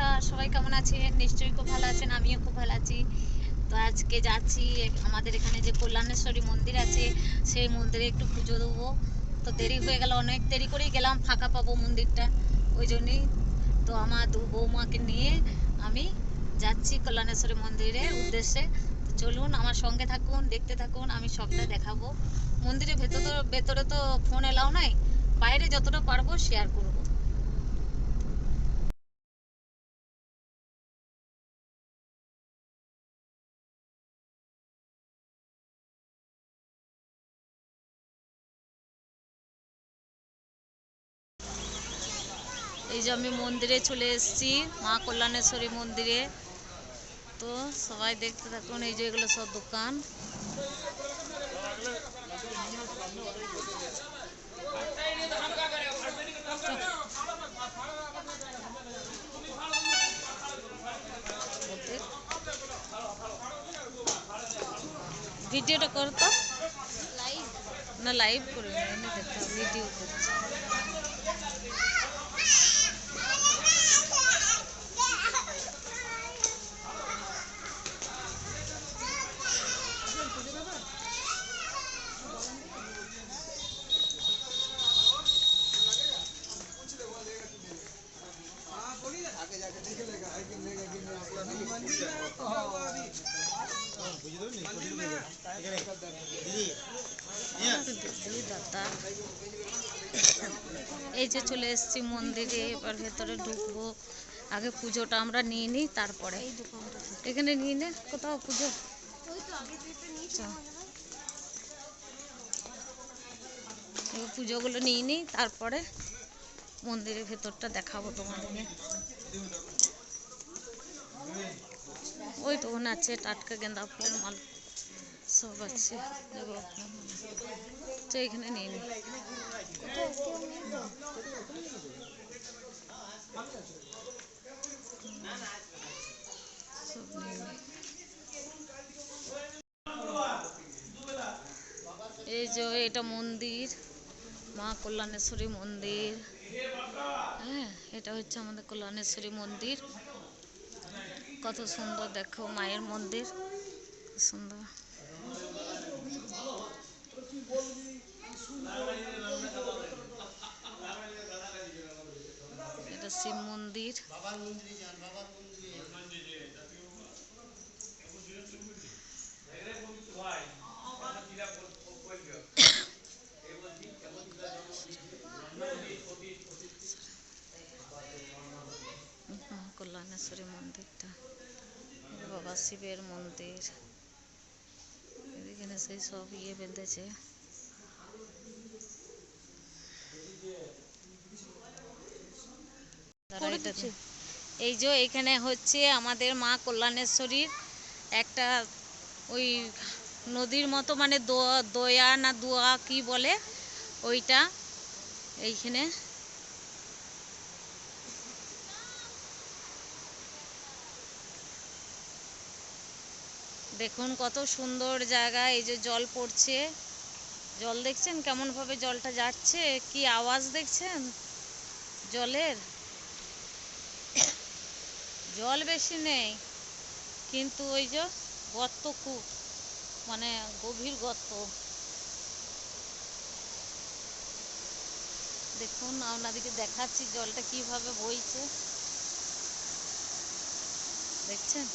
বন্ধুরা, সবাই কেমন আছেন? নিশ্চয়ই খুব ভালো আছেন, আমিও খুব ভালো আছি। তো আজকে যাচ্ছি আমাদের এখানে যে কল্যাণেশ্বরী মন্দির আছে, সেই মন্দিরে একটু পুজো দেবো। তো দেরি হয়ে গেল, অনেক দেরি করেই গেলাম, ফাঁকা পাবো মন্দিরটা, ওই জন্যই। তো আমার দু বৌমাকে নিয়ে আমি যাচ্ছি কল্যাণেশ্বরী মন্দিরের উদ্দেশ্যে। তো চলুন আমার সঙ্গে থাকুন, দেখতে থাকুন, আমি সবটা দেখাবো। মন্দিরের ভেতরে তো ফোন এলাও নাই, বাইরে যতটা পারবো শেয়ার করবো। এই যে আমি মন্দিরে চলে এসেছি, মা কল্যাণেশ্বরী মন্দিরে। তো সবাই দেখতে থাকুন। এই যে এগুলো সব দোকান। ভিডিওটা করতো না, লাইভ করে এমনি দেখতাম, ভিডিও করছি। এই যে চলে এসেছি মন্দিরে, এবার ভেতরে ঢুকবো। আগে পুজোটা আমরা নিয়ে নিই, তারপরে এখানে নিয়ে নে কোথাও পুজো। পুজোগুলো নিয়ে নিই, তারপরে মন্দিরের ভেতরটা দেখাবো তোমাদেরকে। ওই তো ওখানে আছে টাটকা গেঁদা ফুলের মাল সব আছে, তো এখানে নিয়ে নিই। এই যে এটা মন্দির, মা কল্যাণেশ্বরী মন্দির। হ্যাঁ, এটা হচ্ছে আমাদের কল্যাণেশ্বরী মন্দির। কত সুন্দর দেখো, মায়ের মন্দির সুন্দর। এটা শিব মন্দির। কল্যাণেশ্বরী মন্দিরটা, বাবা শিবের মন্দির। এখানে সেই সব বেঁধেছে। এই যে এখানে হচ্ছে আমাদের মা কল্যাণেশ্বরীর একটা ওই নদীর মতো, মানে দয়া না দোয়া কি বলে ওইটা, এইখানে দেখুন কত সুন্দর জায়গা। এই যে জল পড়ছে, জল দেখছেন কেমন ভাবে জলটা যাচ্ছে, কি আওয়াজ দেখছেন জলের। জল বেশি নেই, কিন্তু ওই যে গর্ত খুব, মানে গভীর গর্ত। দেখুন আপনাদেরকে দেখাচ্ছি জলটা কিভাবে বইছে, দেখছেন।